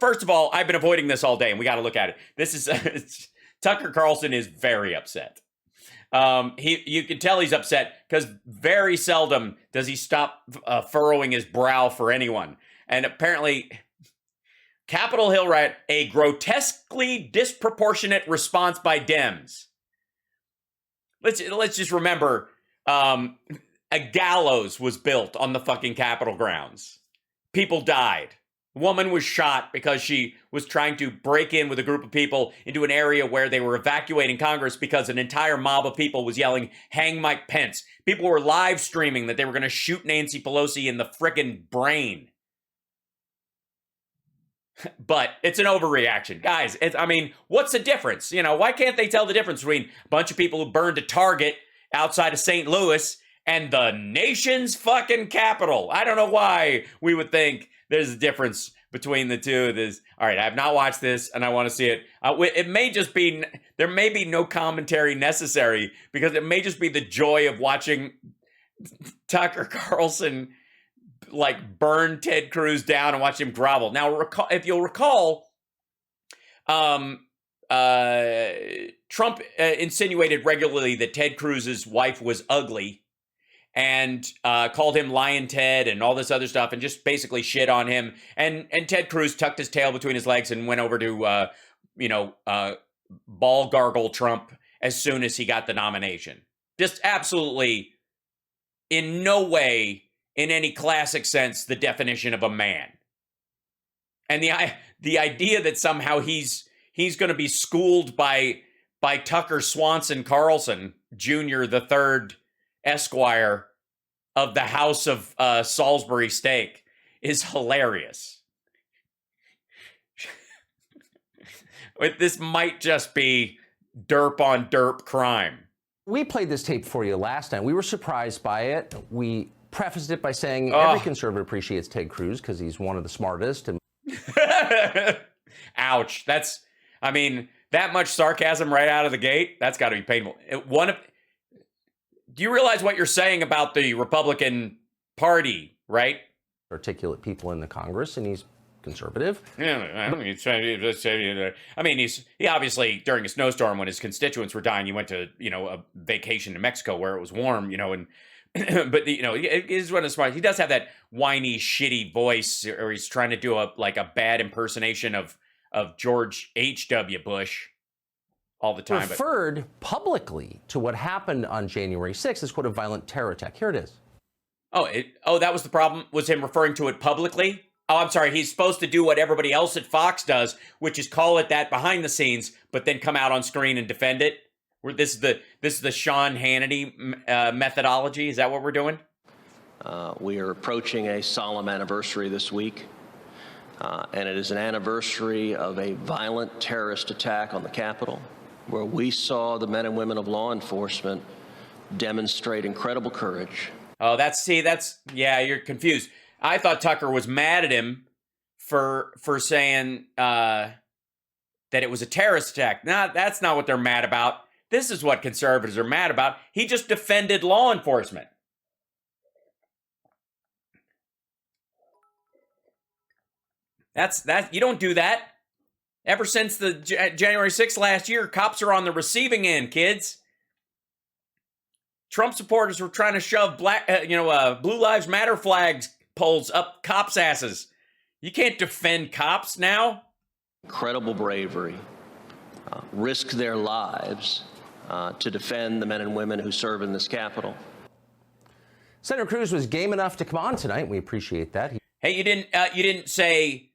First of all, I've been avoiding this all day, and we got to look at it. This is Tucker Carlson is very upset. You can tell he's upset because very seldom does he stop furrowing his brow for anyone. And apparently, Capitol Hill riot, a grotesquely disproportionate response by Dems. Let's just remember, a gallows was built on the fucking Capitol grounds. People died. A woman was shot because she was trying to break in with a group of people into an area where they were evacuating Congress because an entire mob of people was yelling, "Hang Mike Pence." People were live streaming that they were going to shoot Nancy Pelosi in the frickin' brain. But it's an overreaction. Guys, what's the difference? Why can't they tell the difference between a bunch of people who burned a Target outside of St. Louis and the nation's fucking capital? I don't know why we would think there's a difference between the two. All right, I have not watched this, and I want to see it. It may just be, there may be no commentary necessary, because it may just be the joy of watching Tucker Carlson burn Ted Cruz down and watch him grovel. Now, if you'll recall, Trump insinuated regularly that Ted Cruz's wife was ugly, and called him Lion Ted and all this other stuff, and just basically shit on him. And Ted Cruz tucked his tail between his legs and went over to, ball gargle Trump as soon as he got the nomination. Just absolutely, in no way, in any classic sense, the definition of a man. And the idea that somehow he's going to be schooled by Tucker Swanson Carlson Jr., the third Esquire of the House of Salisbury Steak, is hilarious. This might just be derp on derp crime. We played this tape for you last time. We were surprised by it. We prefaced it by saying every conservative appreciates Ted Cruz because he's one of the smartest. And ouch. That much sarcasm right out of the gate, that's got to be painful. Do you realize what you're saying about the Republican Party, right? Articulate people in the Congress, and he's conservative. Yeah, he obviously, during a snowstorm when his constituents were dying, he went to, a vacation to Mexico where it was warm, and but he's one of the smart. He does have that whiny, shitty voice, or he's trying to do a bad impersonation of George H.W. Bush all the time. Referred publicly to what happened on January 6th as, quote, a violent terror attack. Here it is. That was the problem, was him referring to it publicly? Oh, I'm sorry. He's supposed to do what everybody else at Fox does, which is call it that behind the scenes, but then come out on screen and defend it. This is the Sean Hannity methodology. Is that what we're doing? We are approaching a solemn anniversary this week, and it is an anniversary of a violent terrorist attack on the Capitol, where we saw the men and women of law enforcement demonstrate incredible courage. Oh, you're confused. I thought Tucker was mad at him for saying that it was a terrorist attack. No, that's not what they're mad about. This is what conservatives are mad about. He just defended law enforcement. You don't do that. Ever since the January 6th last year, cops are on the receiving end, kids. Trump supporters were trying to shove Blue Lives Matter flags poles up cops' asses. You can't defend cops now. Incredible bravery, risk their lives to defend the men and women who serve in this Capitol. Senator Cruz was game enough to come on tonight. We appreciate that. Hey, you didn't say.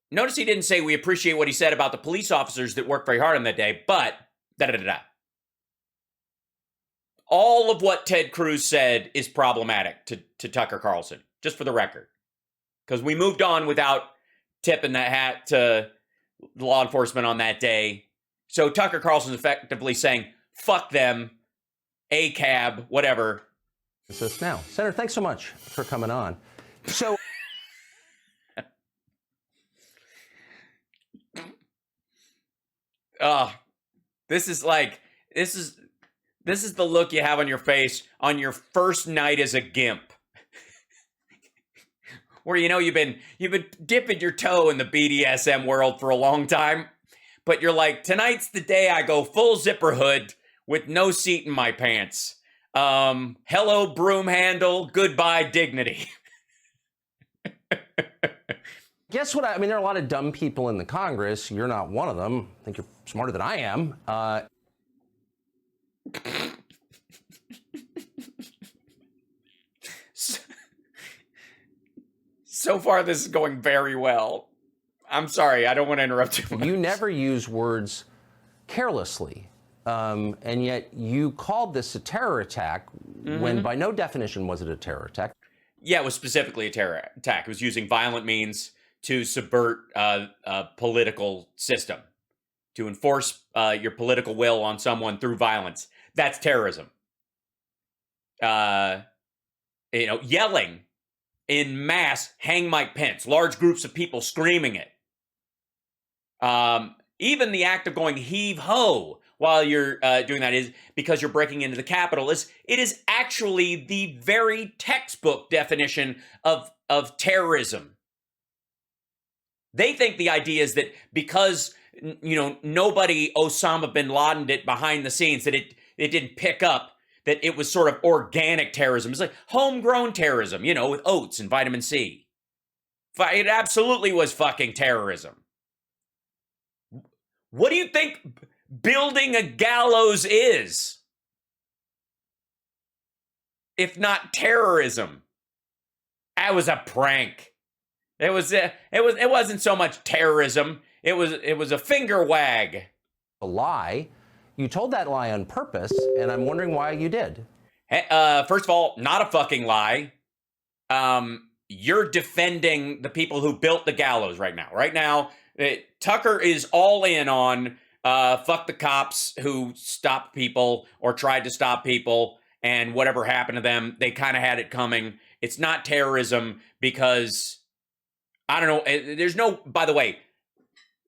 Notice he didn't say we appreciate what he said about the police officers that worked very hard on that day, but all of what Ted Cruz said is problematic to Tucker Carlson, just for the record. Because we moved on without tipping that hat to law enforcement on that day. So Tucker Carlson's effectively saying, fuck them, ACAB, whatever. This is now. Senator, thanks so much for coming on. So this is the look you have on your face on your first night as a gimp. where you've been dipping your toe in the BDSM world for a long time, but you're like, tonight's the day I go full zipper hood with no seat in my pants. Hello broom handle, goodbye dignity. Guess what? I mean, there are a lot of dumb people in the Congress. You're not one of them. I think you're smarter than I am. So far, this is going very well. I'm sorry, I don't want to interrupt you. You never use words carelessly, and yet you called this a terror attack when by no definition was it a terror attack. Yeah, it was specifically a terror attack. It was using violent means to subvert a political system, to enforce your political will on someone through violence. That's terrorism. Yelling in mass, hang Mike Pence, large groups of people screaming it. Even the act of going heave ho while you're doing that is because you're breaking into the Capitol. It is actually the very textbook definition of terrorism. They think the idea is that because nobody Osama bin Laden'd it behind the scenes, that it didn't pick up, that it was sort of organic terrorism. It's like homegrown terrorism, with oats and vitamin C. It absolutely was fucking terrorism. What do you think building a gallows is, if not terrorism? That was a prank. It wasn't so much terrorism. It was a finger wag. A lie. You told that lie on purpose, and I'm wondering why you did. First of all, not a fucking lie. You're defending the people who built the gallows right now. Right now, Tucker is all in on fuck the cops who stopped people or tried to stop people, and whatever happened to them, they kind of had it coming. It's not terrorism because, I don't know, there's no, by the way,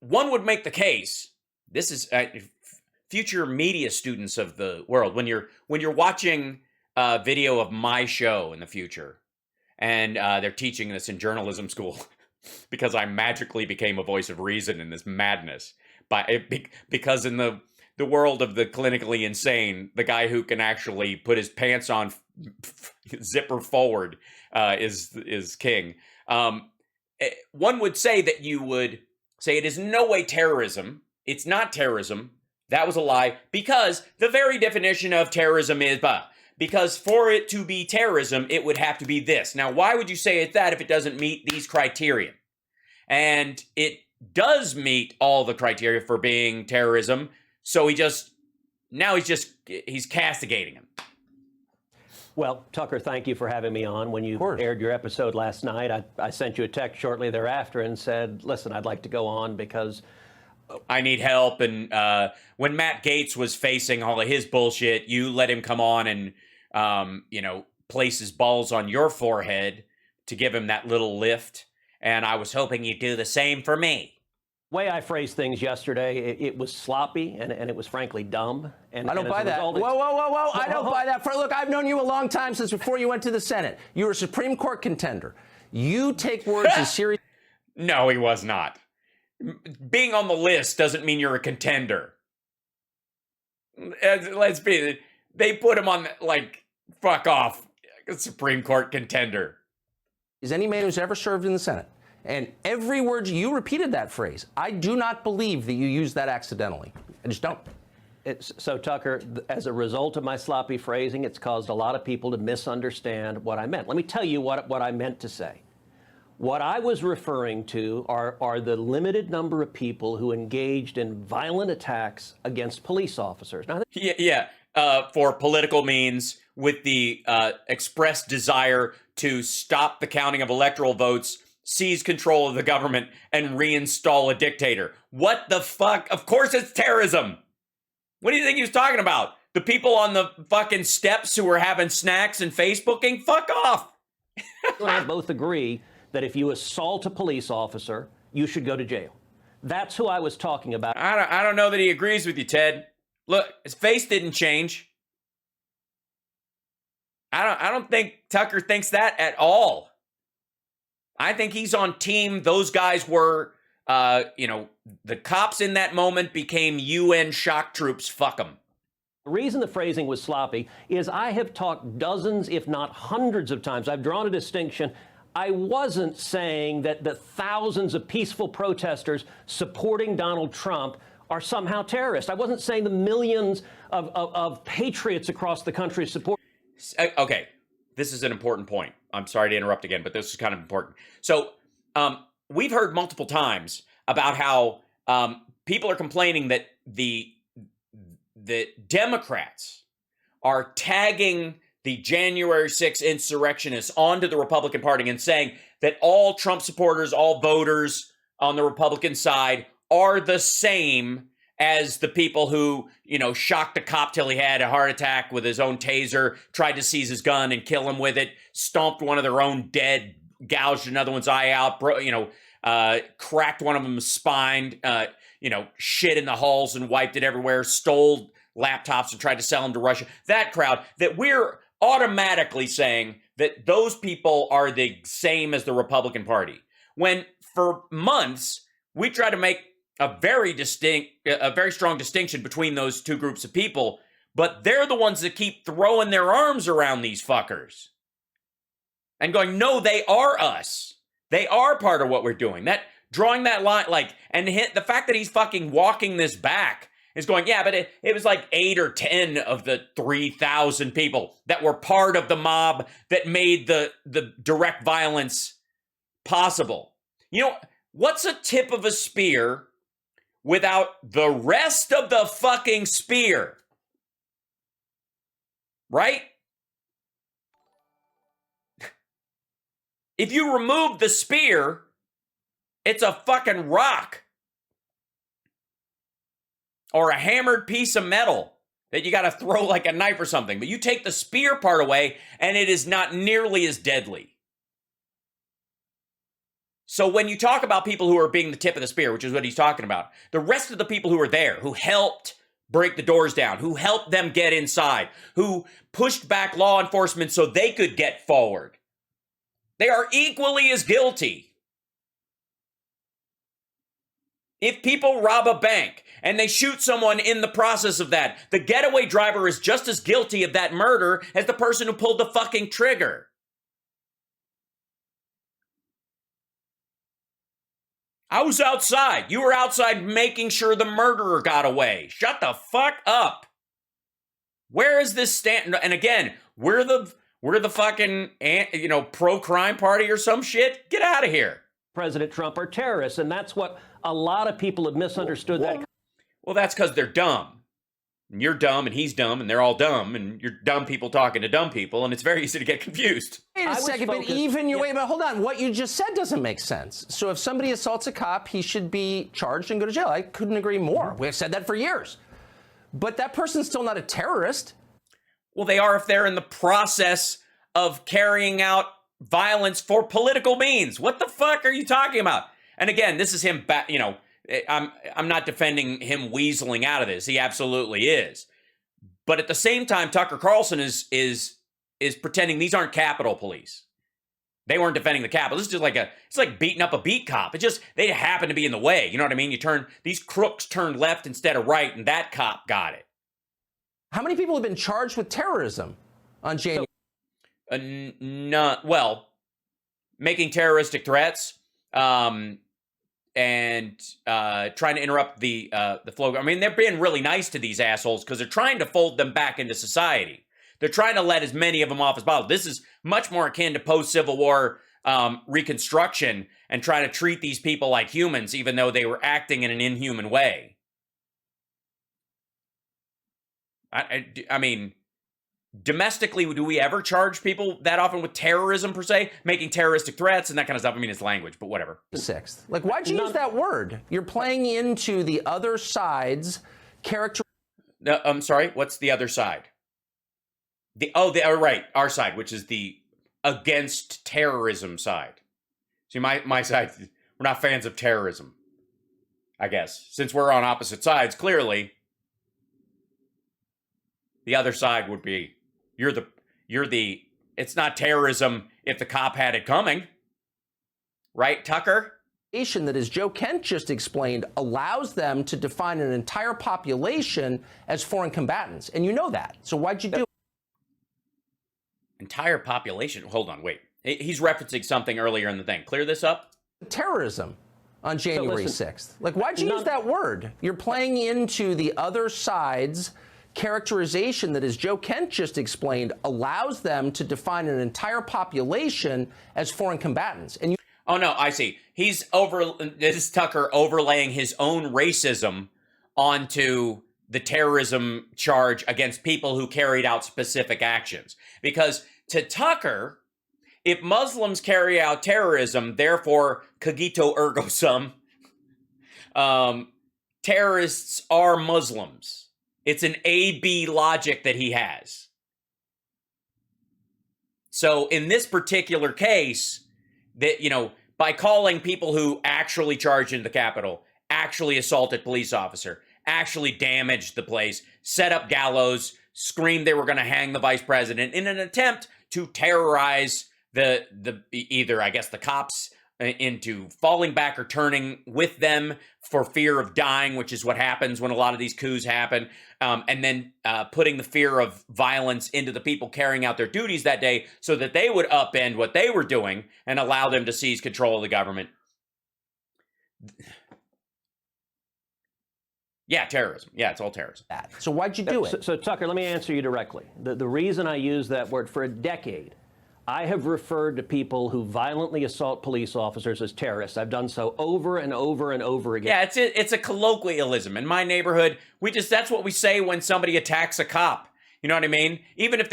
one would make the case, this is future media students of the world, when you're watching a video of my show in the future, and they're teaching this in journalism school, because I magically became a voice of reason in this madness. Because in the world of the clinically insane, the guy who can actually put his pants on zipper forward is king. One would say that you would say it is no way terrorism. It's not terrorism. That was a lie, because the very definition of terrorism is because for it to be terrorism, it would have to be this. Now, why would you say it's that if it doesn't meet these criteria? And it does meet all the criteria for being terrorism. So he's castigating him. Well, Tucker, thank you for having me on. When you aired your episode last night, I sent you a text shortly thereafter and said, listen, I'd like to go on because I need help. And when Matt Gaetz was facing all of his bullshit, you let him come on and, place his balls on your forehead to give him that little lift. And I was hoping you'd do the same for me. Way I phrased things yesterday, it was sloppy and it was frankly dumb. And I don't buy that. Whoa. I don't buy that. Look, I've known you a long time, since before you went to the Senate. You were a Supreme Court contender. You take words as serious. No, he was not. Being on the list doesn't mean you're a contender. Let's be, they put him on, fuck off, Supreme Court contender. Is any man who's ever served in the Senate. And every word you repeated that phrase. I do not believe that you used that accidentally. I just don't. So, Tucker, as a result of my sloppy phrasing, it's caused a lot of people to misunderstand what I meant. Let me tell you what I meant to say. What I was referring to are the limited number of people who engaged in violent attacks against police officers. Now, for political means, with the express desire to stop the counting of electoral votes, seize control of the government, and reinstall a dictator. What the fuck? Of course it's terrorism. What do you think he was talking about? The people on the fucking steps who were having snacks and Facebooking? Fuck off. I both agree that if you assault a police officer, you should go to jail. That's who I was talking about. I don't know that he agrees with you, Ted. Look, his face didn't change. I don't think Tucker thinks that at all. I think he's on team. Those guys were, the cops in that moment became UN shock troops. Fuck them. The reason the phrasing was sloppy is I have talked dozens, if not hundreds of times. I've drawn a distinction. I wasn't saying that the thousands of peaceful protesters supporting Donald Trump are somehow terrorists. I wasn't saying the millions of patriots across the country support. Okay, this is an important point. I'm sorry to interrupt again, but this is kind of important. So we've heard multiple times about how people are complaining that the Democrats are tagging the January 6th insurrectionists onto the Republican Party and saying that all Trump supporters, all voters on the Republican side are the same as the people who, shocked a cop till he had a heart attack with his own taser, tried to seize his gun and kill him with it, stomped one of their own dead, gouged another one's eye out, cracked one of them's spine, shit in the halls and wiped it everywhere, stole laptops and tried to sell them to Russia. That crowd, that we're automatically saying that those people are the same as the Republican Party. When for months, we try to make a very strong distinction between those two groups of people, but they're the ones that keep throwing their arms around these fuckers and going, no, they are us. They are part of what we're doing. That drawing that line, the fact that he's fucking walking this back is going, yeah, but it was like 8 or 10 of the 3,000 people that were part of the mob that made the direct violence possible. What's a tip of a spear without the rest of the fucking spear? Right? If you remove the spear, it's a fucking rock. Or a hammered piece of metal that you got to throw like a knife or something. But you take the spear part away, and it is not nearly as deadly. So when you talk about people who are being the tip of the spear, which is what he's talking about, the rest of the people who were there, who helped break the doors down, who helped them get inside, who pushed back law enforcement so they could get forward, they are equally as guilty. If people rob a bank and they shoot someone in the process of that, the getaway driver is just as guilty of that murder as the person who pulled the fucking trigger. I was outside. You were outside making sure the murderer got away. Shut the fuck up. Where is this stand? And again, we're the fucking, pro-crime party or some shit. Get out of here. President Trump are terrorists, and that's what a lot of people have misunderstood. Well, that's because they're dumb. And you're dumb, and he's dumb, and they're all dumb, and you're dumb people talking to dumb people, and it's very easy to get confused. Wait a second, but hold on. What you just said doesn't make sense. So if somebody assaults a cop, he should be charged and go to jail. I couldn't agree more. We've said that for years. But that person's still not a terrorist. Well, they are if they're in the process of carrying out violence for political means. What the fuck are you talking about? And again, this is him, I'm not defending him weaseling out of this. He absolutely is. But at the same time, Tucker Carlson is pretending these aren't Capitol Police. They weren't defending the Capitol. This is just it's like beating up a beat cop. They happen to be in the way. You know what I mean? These crooks turned left instead of right, and that cop got it. How many people have been charged with terrorism on January? Making terroristic threats, and trying to interrupt the flow. I mean, they're being really nice to these assholes because they're trying to fold them back into society. They're trying to let as many of them off as possible. This is much more akin to post-Civil War Reconstruction and trying to treat these people like humans, even though they were acting in an inhuman way. I mean, domestically, do we ever charge people that often with terrorism per se, making terroristic threats and that kind of stuff? I mean, it's language, but whatever. Sixth. Why'd you use that word? You're playing into the other side's character. I'm sorry, what's the other side? Right, our side, which is the against terrorism side. See, my side, we're not fans of terrorism, I guess. Since we're on opposite sides, clearly, the other side would be, it's not terrorism if the cop had it coming. right, Tucker? That, as Joe Kent just explained, allows them to define an entire population as foreign combatants. And you know that. So why'd you do it? Entire population? Hold on, wait. He's referencing something earlier in the thing. Clear this up. Terrorism on January 6th. Like, why'd you None- use that word? You're playing into the other side's characterization that, as Joe Kent just explained, allows them to define an entire population as foreign combatants. And you Oh, no, I see. This is Tucker overlaying his own racism onto the terrorism charge against people who carried out specific actions. Because to Tucker, if Muslims carry out terrorism, therefore, cogito ergo sum, terrorists are Muslims. It's an A-B logic that he has. So in this particular case, that, you know, by calling people who actually charged into the Capitol, actually assaulted police officer, actually damaged the place, set up gallows, screamed they were going to hang the vice president in an attempt to terrorize the either, I guess, the cops into falling back or turning with them for fear of dying, which is what happens when a lot of these coups happen, and then putting the fear of violence into the people carrying out their duties that day so that they would upend what they were doing and allow them to seize control of the government. Yeah, terrorism. Yeah, it's all terrorism. So why'd you do it? So, Tucker, let me answer you directly. The reason I use that word, for a decade, I have referred to people who violently assault police officers as terrorists. I've done so over and over and over again. Yeah, it's a colloquialism. In my neighborhood, that's what we say when somebody attacks a cop. You know what I mean? Even if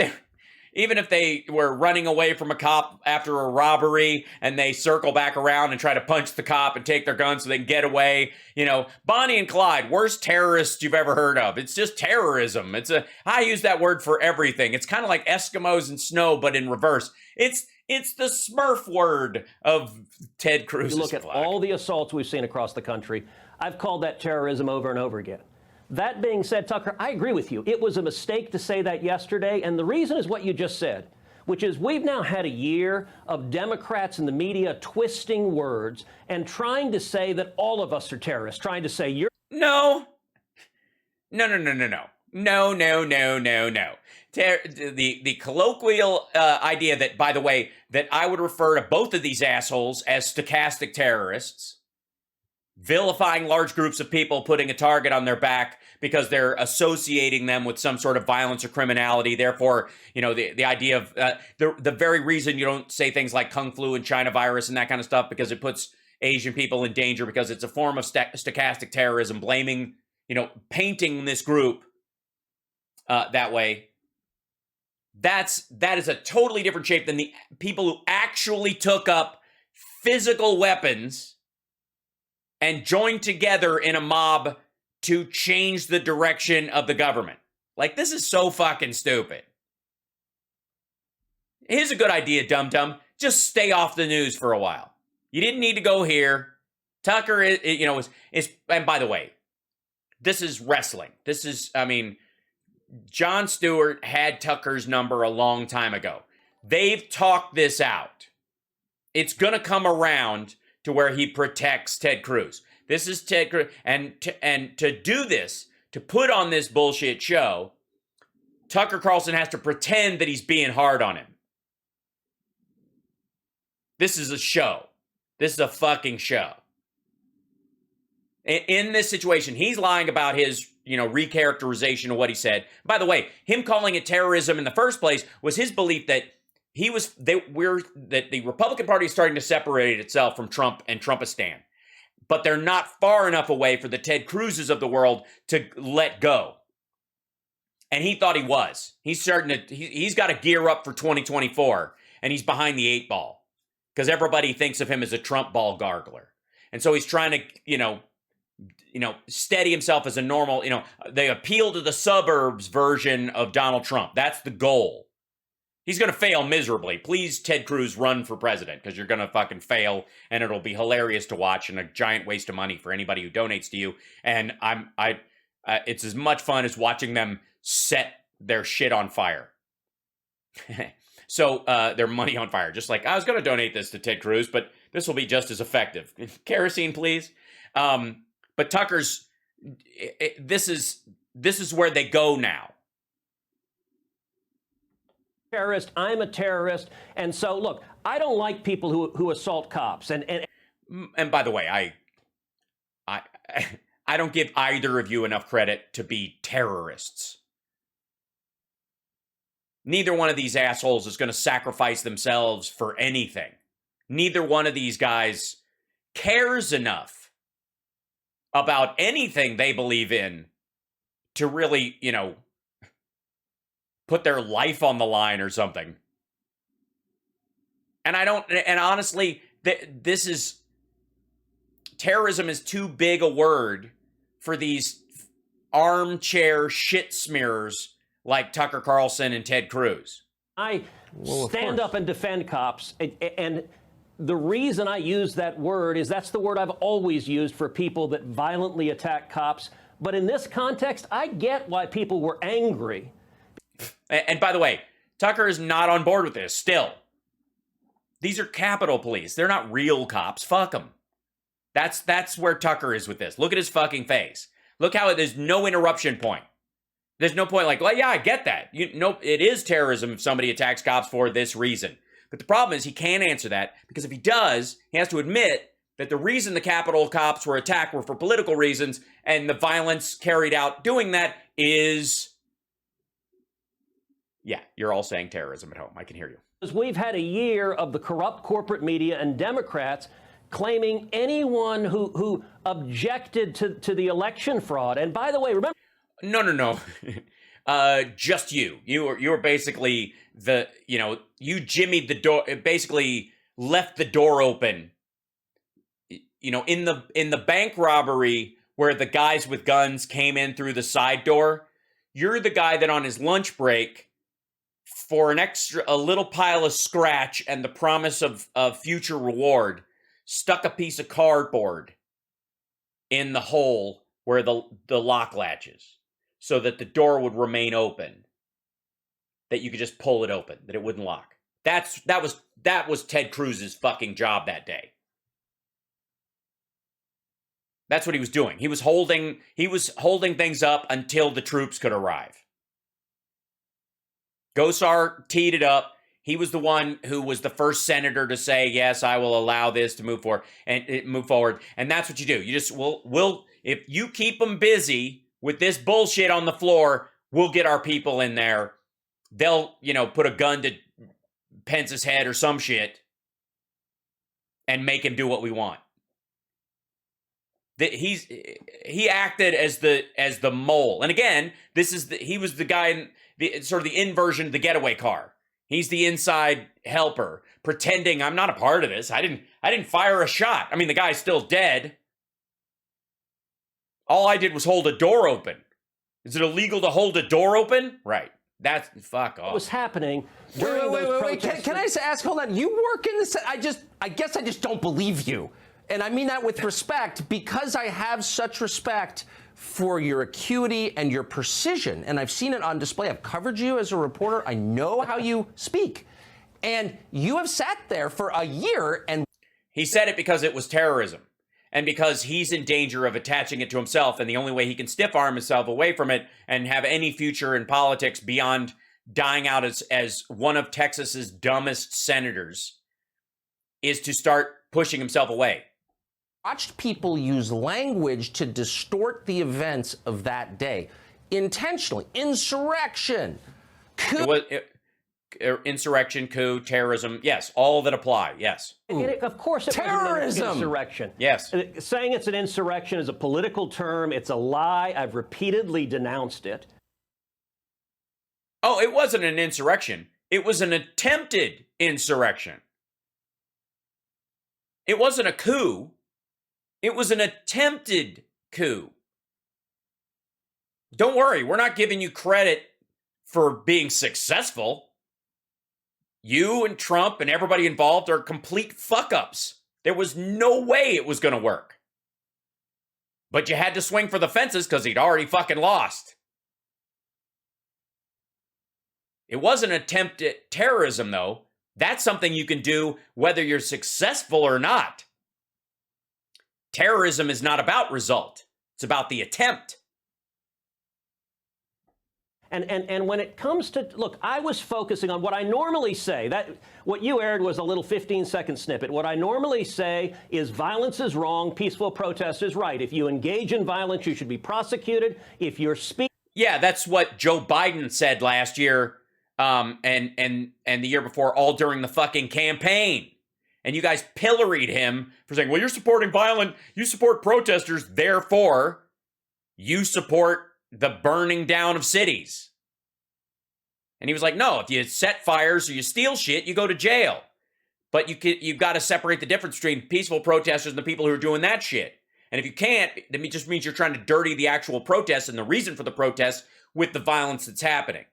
they were running away from a cop after a robbery and they circle back around and try to punch the cop and take their gun so they can get away, you know, Bonnie and Clyde, worst terrorists you've ever heard of. It's just terrorism. I use that word for everything. It's kind of like Eskimos and snow, but in reverse. It's the Smurf word of Ted Cruz's You look at flag. all the assaults we've seen across the country. I've called that terrorism over and over again. That being said, Tucker, I agree with you. It was a mistake to say that yesterday, and the reason is what you just said, which is we've now had a year of Democrats in the media twisting words and trying to say that all of us are terrorists, trying to say you're... No. The colloquial idea that, by the way, that I would refer to both of these assholes as stochastic terrorists, vilifying large groups of people, putting a target on their back because they're associating them with some sort of violence or criminality. Therefore, you know, the idea of the very reason you don't say things like Kung Flu and China virus and that kind of stuff, because it puts Asian people in danger, because it's a form of stochastic terrorism, blaming, you know, painting this group that way. That is a totally different shape than the people who actually took up physical weapons and joined together in a mob to change the direction of the government. Like, this is so fucking stupid. Here's a good idea, dum-dum. Just stay off the news for a while. You didn't need to go here. Tucker, is and by the way, this is wrestling. This is, I mean, Jon Stewart had Tucker's number a long time ago. They've talked this out. It's going to come around to where he protects Ted Cruz. This is Ted Cruz. And to do this, to put on this bullshit show, Tucker Carlson has to pretend that he's being hard on him. This is a show. This is a fucking show. In this situation, he's lying about his, recharacterization of what he said. By the way, him calling it terrorism in the first place was his belief that that the Republican Party is starting to separate itself from Trump and Trumpistan. But they're not far enough away for the Ted Cruzes of the world to let go. And he thought he was. He's got to gear up for 2024, and he's behind the 8 ball because everybody thinks of him as a Trump ball gargler. And so he's trying to, steady himself as a normal, they appeal to the suburbs version of Donald Trump. That's the goal. He's going to fail miserably. Please, Ted Cruz, run for president, because you're going to fucking fail, and it'll be hilarious to watch and a giant waste of money for anybody who donates to you. And it's as much fun as watching them set their shit on fire. So their money on fire. Just like, I was going to donate this to Ted Cruz, but This will be just as effective. Kerosene, please. But Tucker's, this is where they go now. Terrorist, I'm a terrorist. And so, look, I don't like people who assault cops. And by the way, I don't give either of you enough credit to be terrorists. Neither one of these assholes is going to sacrifice themselves for anything. Neither one of these guys cares enough about anything they believe in to really, put their life on the line or something. And honestly, terrorism is too big a word for these armchair shit smearers like Tucker Carlson and Ted Cruz. I stand up and defend cops. And the reason I use that word is that's the word I've always used for people that violently attack cops. But in this context, I get why people were angry. And by the way, Tucker is not on board with this still. These are Capitol Police. They're not real cops. Fuck them. That's where Tucker is with this. Look at his fucking face. Look how there's no interruption point. There's no point like, well, yeah, I get that. It is terrorism if somebody attacks cops for this reason. But the problem is he can't answer that because if he does, he has to admit that the reason the Capitol cops were attacked were for political reasons and the violence carried out doing that is... Yeah, you're all saying terrorism at home. I can hear you. Because we've had a year of the corrupt corporate media and Democrats claiming anyone who objected to the election fraud. And by the way, remember... No. Just you. You were basically you jimmied the door, basically left the door open. In the bank robbery where the guys with guns came in through the side door, you're the guy that on his lunch break, for a little pile of scratch and the promise of future reward, stuck a piece of cardboard in the hole where the lock latches so that the door would remain open, that you could just pull it open, that it wouldn't lock. That was Ted Cruz's fucking job that day. That's what he was doing. He was holding things up until the troops could arrive. Gosar teed it up. He was the one who was the first senator to say, yes, I will allow this to move forward. And that's what you do. You just, we'll if you keep them busy with this bullshit on the floor, we'll get our people in there. They'll, put a gun to Pence's head or some shit and make him do what we want. He acted as the mole. And again, he was the guy in sort of the inversion of the getaway car. He's the inside helper, pretending I'm not a part of this. I didn't fire a shot. I mean, the guy's still dead. All I did was hold a door open. Is it illegal to hold a door open? Right. That's fuck off. What was happening during those protests? Can I ask, hold on, you work in this, I guess I just don't believe you. And I mean that with respect, because I have such respect for your acuity and your precision, and I've seen it on display. I've covered you as a reporter. I know how you speak. And you have sat there for a year and... He said it because it was terrorism. And because he's in danger of attaching it to himself, and the only way he can stiff-arm himself away from it and have any future in politics beyond dying out as one of Texas's dumbest senators is to start pushing himself away. Watched people use language to distort the events of that day. Intentionally. Insurrection. Coup. Insurrection, coup, terrorism. Yes, all that apply. Yes. Of course it terrorism. Was an insurrection. Yes. Saying it's an insurrection is a political term. It's a lie. I've repeatedly denounced it. Oh, it wasn't an insurrection. It was an attempted insurrection. It wasn't a coup. It was an attempted coup. Don't worry, we're not giving you credit for being successful. You and Trump and everybody involved are complete fuck-ups. There was no way it was going to work. But you had to swing for the fences because he'd already fucking lost. It was an attempt at terrorism, though, That's something you can do whether you're successful or not. Terrorism is not about result. It's about the attempt. And when it comes to, look, I was focusing on what I normally say. That what you aired was a little 15-second snippet. What I normally say is violence is wrong, peaceful protest is right. If you engage in violence, you should be prosecuted. If you're speaking... Yeah, that's what Joe Biden said last year and the year before, all during the fucking campaign. And you guys pilloried him for saying, well, you're supporting you support protesters, therefore you support the burning down of cities. And he was like, no, if you set fires or you steal shit, you go to jail. But you've got to separate the difference between peaceful protesters and the people who are doing that shit. And if you can't, it just means you're trying to dirty the actual protests and the reason for the protests with the violence that's happening.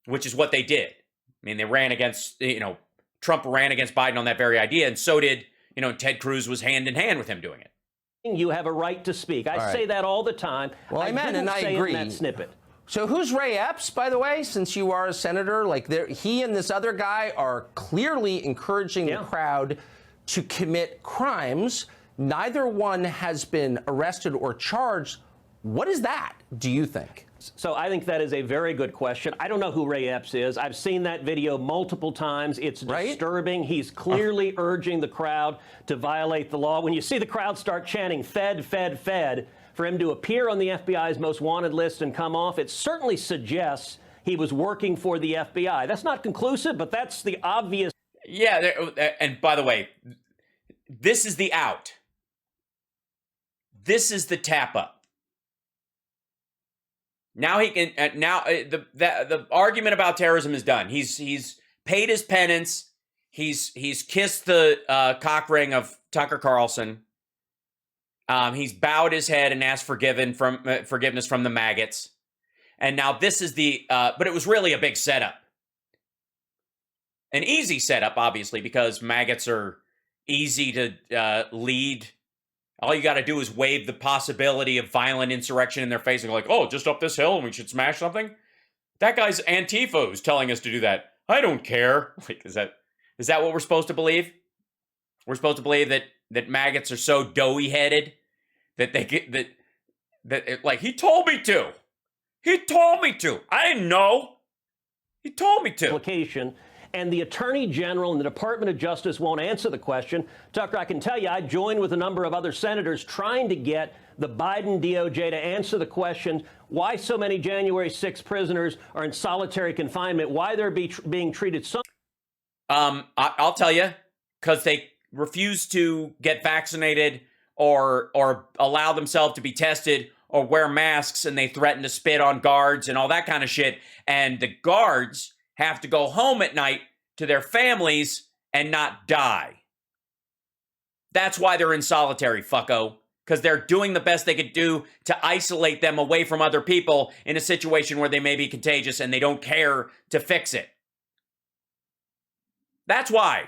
Which is what they did. I mean, they ran against, Trump ran against Biden on that very idea, and so did, Ted Cruz was hand in hand with him doing it. You have a right to speak. I say that all the time. Well, amen, and I agree. In that snippet. So who's Ray Epps, by the way, since you are a senator? He and this other guy are clearly encouraging the crowd to commit crimes. Neither one has been arrested or charged. What is that, do you think? So I think that is a very good question. I don't know who Ray Epps is. I've seen that video multiple times. It's disturbing. He's clearly urging the crowd to violate the law. When you see the crowd start chanting, Fed, Fed, Fed, for him to appear on the FBI's most wanted list and come off, it certainly suggests he was working for the FBI. That's not conclusive, but that's the obvious. Yeah, and by the way, this is the out. This is the tap up. Now he can. The argument about terrorism is done. He's paid his penance. He's kissed the cock ring of Tucker Carlson. He's bowed his head and asked forgiveness from the maggots. And now this is but it was really a big setup. An easy setup, obviously, because maggots are easy to lead. All you got to do is wave the possibility of violent insurrection in their face and go like, oh, just up this hill and we should smash something? That guy's Antifa who's telling us to do that. I don't care. Like, is that what we're supposed to believe? We're supposed to believe that maggots are so doughy-headed that they get like, he told me to. He told me to. I didn't know. He told me to. Application. And the Attorney General and the Department of Justice won't answer the question. Tucker, I can tell you, I joined with a number of other senators trying to get the Biden DOJ to answer the question why so many January 6 prisoners are in solitary confinement, why they're being treated so. I'll tell you, because they refuse to get vaccinated or allow themselves to be tested or wear masks, and they threaten to spit on guards and all that kind of shit. And the guards have to go home at night to their families and not die. That's why they're in solitary, fucko. Because they're doing the best they could do to isolate them away from other people in a situation where they may be contagious and they don't care to fix it. That's why.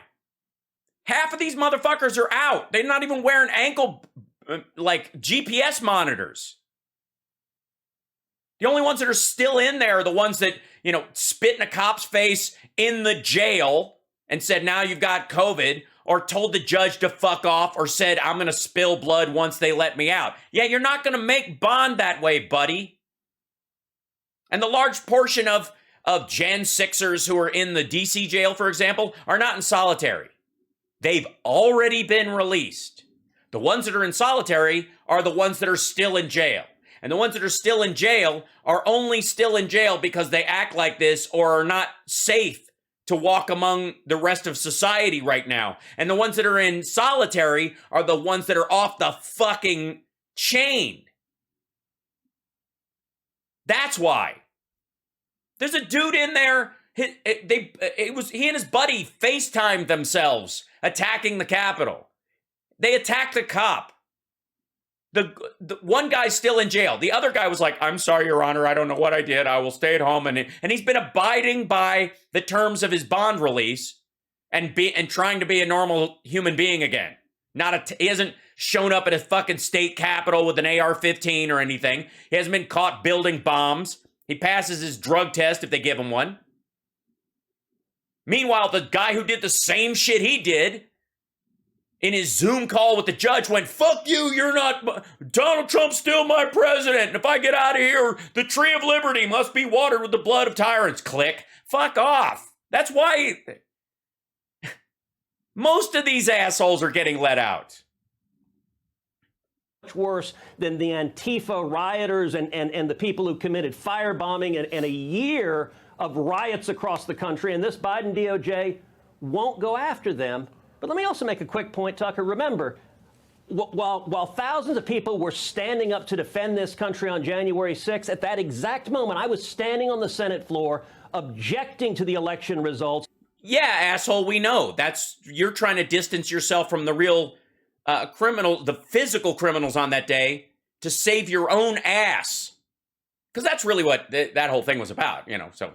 Half of these motherfuckers are out. They're not even wearing ankle, GPS monitors. The only ones that are still in there are the ones that, spit in a cop's face in the jail and said, now you've got COVID, or told the judge to fuck off, or said, I'm going to spill blood once they let me out. Yeah, you're not going to make bond that way, buddy. And the large portion of Gen 6ers who are in the DC jail, for example, are not in solitary. They've already been released. The ones that are in solitary are the ones that are still in jail. And the ones that are still in jail are only still in jail because they act like this or are not safe to walk among the rest of society right now. And the ones that are in solitary are the ones that are off the fucking chain. That's why. There's a dude in there. He and his buddy FaceTimed themselves attacking the Capitol. They attacked the cop. The one guy's still in jail. The other guy was like, I'm sorry, Your Honor, I don't know what I did. I will stay at home. And he's been abiding by the terms of his bond release and trying to be a normal human being again. He hasn't shown up at a fucking state capitol with an AR-15 or anything. He hasn't been caught building bombs. He passes his drug test if they give him one. Meanwhile, the guy who did the same shit he did in his Zoom call with the judge went, fuck you, you're not, Donald Trump's still my president. And if I get out of here, the tree of liberty must be watered with the blood of tyrants. Click. Fuck off. That's why most of these assholes are getting let out. Much worse than the Antifa rioters and the people who committed firebombing and a year of riots across the country. And this Biden DOJ won't go after them. But let me also make a quick point, Tucker. Remember, while thousands of people were standing up to defend this country on January 6th, at that exact moment, I was standing on the Senate floor objecting to the election results. Yeah, asshole, we know. You're trying to distance yourself from the real criminal, the physical criminals on that day to save your own ass. Because that's really what that whole thing was about, so.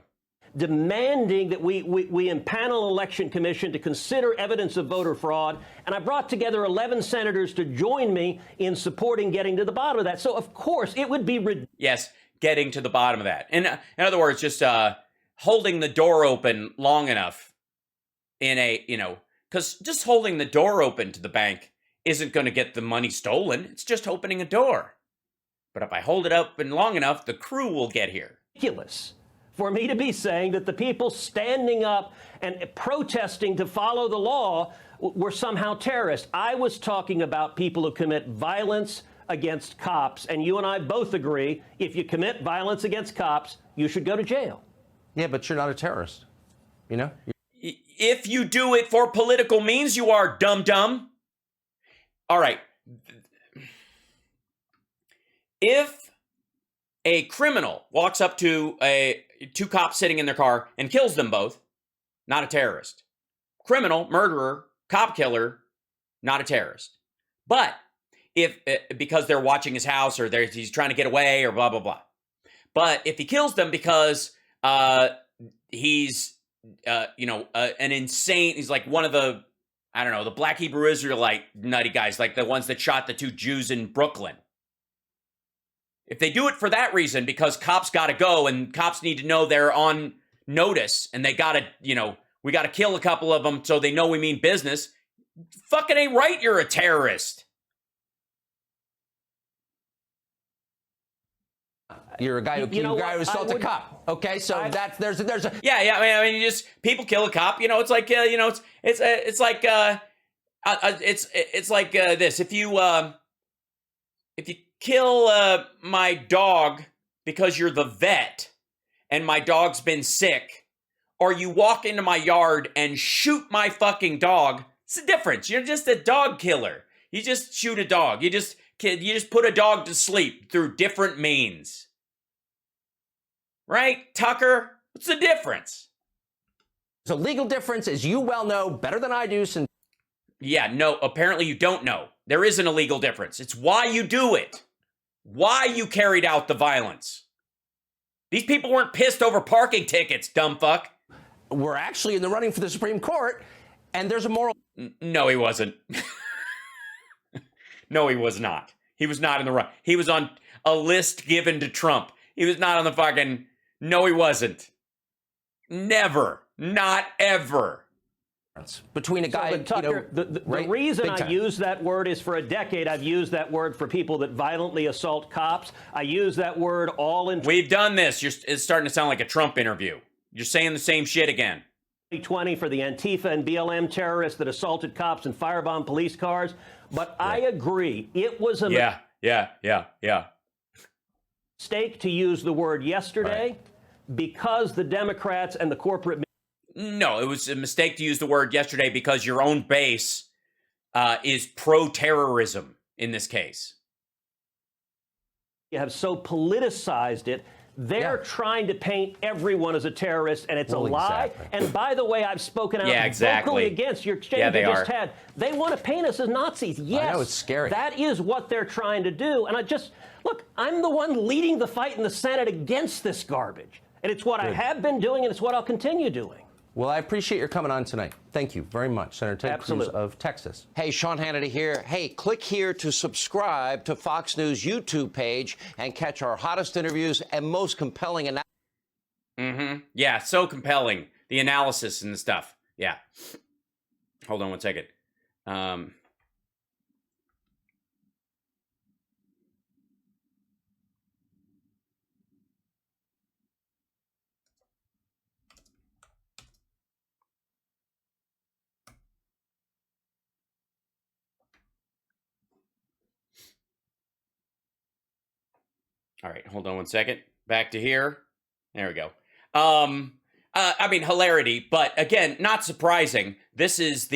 Demanding that we impanel election commission to consider evidence of voter fraud. And I brought together 11 senators to join me in supporting getting to the bottom of that. So, of course, it would be... Yes, getting to the bottom of that. In other words, just holding the door open long enough because just holding the door open to the bank isn't going to get the money stolen. It's just opening a door. But if I hold it open long enough, the crew will get here. Ridiculous for me to be saying that the people standing up and protesting to follow the law were somehow terrorists. I was talking about people who commit violence against cops, and you and I both agree, if you commit violence against cops, you should go to jail. Yeah, but you're not a terrorist, If you do it for political means, you are dum-dum. All right. If a criminal walks up to two cops sitting in their car and kills them both, not a terrorist. Criminal, murderer, cop killer, not a terrorist. But if because they're watching his house or he's trying to get away or blah, blah, blah. But if he kills them because he's, an insane, he's like one of the, the Black Hebrew Israelite nutty guys, like the ones that shot the two Jews in Brooklyn. If they do it for that reason, because cops got to go and cops need to know they're on notice and they got to, we got to kill a couple of them so they know we mean business, fucking ain't right, you're a terrorist. You're a guy who assaulted a cop. Okay, so there's a yeah. I mean, you just people kill a cop. It's like it's like this. If you kill my dog because you're the vet and my dog's been sick, or you walk into my yard and shoot my fucking dog, it's the difference. You're just a dog killer. You just shoot a dog. You just put a dog to sleep through different means. Right, Tucker? What's the difference? The legal difference, as you well know better than I do. Yeah, no, apparently you don't know. There is an illegal difference. It's why you do it. Why you carried out the violence. These people weren't pissed over parking tickets, dumb fuck. We're actually in the running for the Supreme Court, and there's a moral... No, he wasn't. No, he was not. He was not in the run. He was on a list given to Trump. He was not on the fucking... No, he wasn't. Never. Not ever. Between a guy... So, Tucker, the reason I use that word is for a decade I've used that word for people that violently assault cops. I use that word all in... We've done this. It's starting to sound like a Trump interview. You're saying the same shit again. 2020 for the Antifa and BLM terrorists that assaulted cops and firebombed police cars. But I agree. It was a mistake to use the word yesterday because the Democrats and the corporate... No, it was a mistake to use the word yesterday because your own base is pro-terrorism in this case. You have so politicized it. They're trying to paint everyone as a terrorist, and it's a lie. Exactly. And by the way, I've spoken out vocally against your exchange you just had. They want to paint us as Nazis. Yes, I know, it's scary. That is what they're trying to do. And look, I'm the one leading the fight in the Senate against this garbage. And it's what I have been doing, and it's what I'll continue doing. Well, I appreciate your coming on tonight. Thank you very much, Senator Ted Cruz of Texas. Hey, Sean Hannity here. Hey, click here to subscribe to Fox News YouTube page and catch our hottest interviews and most compelling analysis. Yeah, so compelling. the analysis and the stuff. Yeah. Hold on one second. All right, hold on one second. Back to here. There we go. I mean, hilarity, but again, not surprising. This is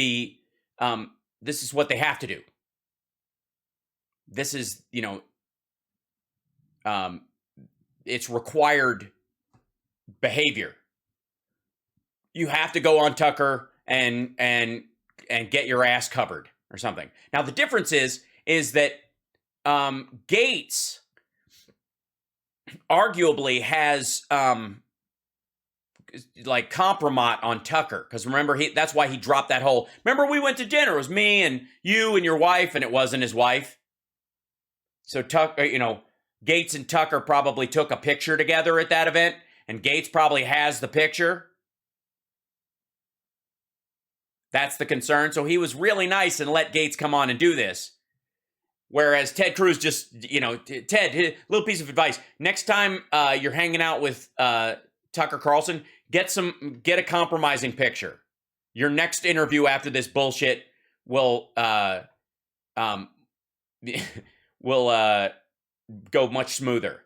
what they have to do. This is, it's required behavior. You have to go on Tucker and get your ass covered or something. Now, the difference is that Gates arguably has like compromise on Tucker, because remember, that's why he dropped that whole, remember we went to dinner, it was me and you and your wife, and it wasn't his wife. So Tucker, Gates and Tucker probably took a picture together at that event, and Gates probably has the picture. That's the concern. So he was really nice and let Gates come on and do this. Whereas Ted Cruz just, Ted, a little piece of advice. Next time you're hanging out with Tucker Carlson, get a compromising picture. Your next interview after this bullshit will go much smoother.